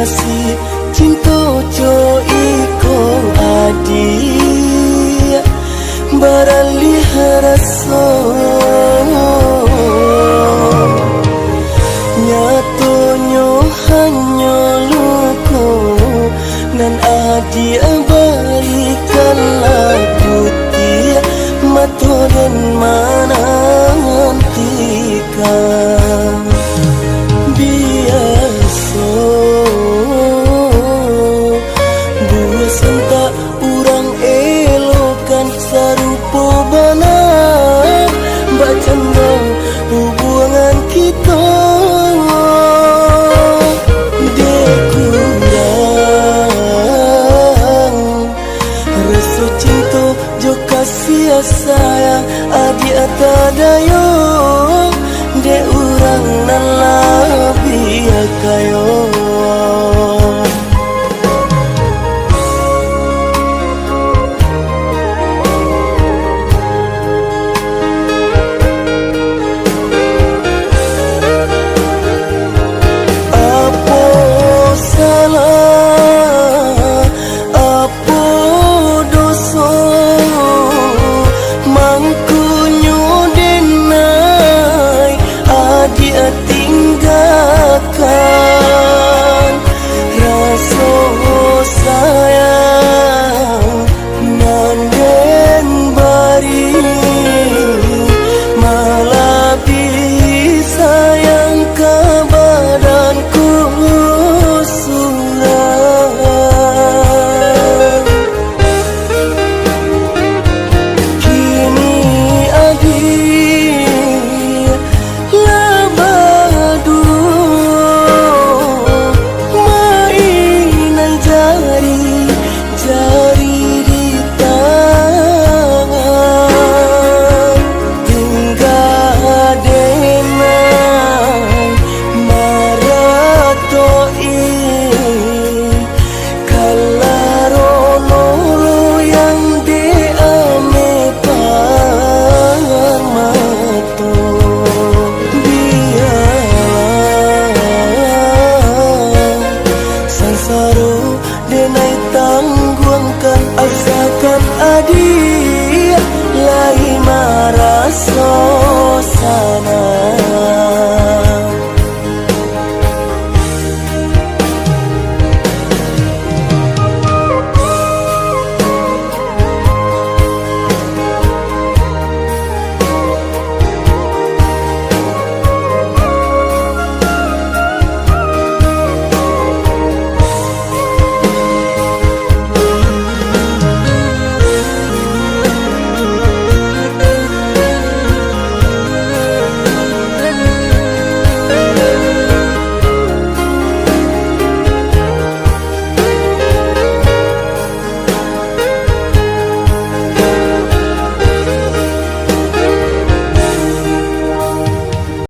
kasih cinta jo iko adi baralih rasa nyatonyo hanya luko nan adi barikanlah putih mato dan menantikan biasa bosan tak urang elokan sarupo bana bacana hubungan kita dekurang rasa cinta jo kasih sayang adi atadayo de urang nan labi kayo. Tinggalkan rasa sayang nanden bari malah sayang ke badanku suram kini adik labadu jari di tangan tinggal denai maratoi kalarono yang diame pamato biar sansaro dena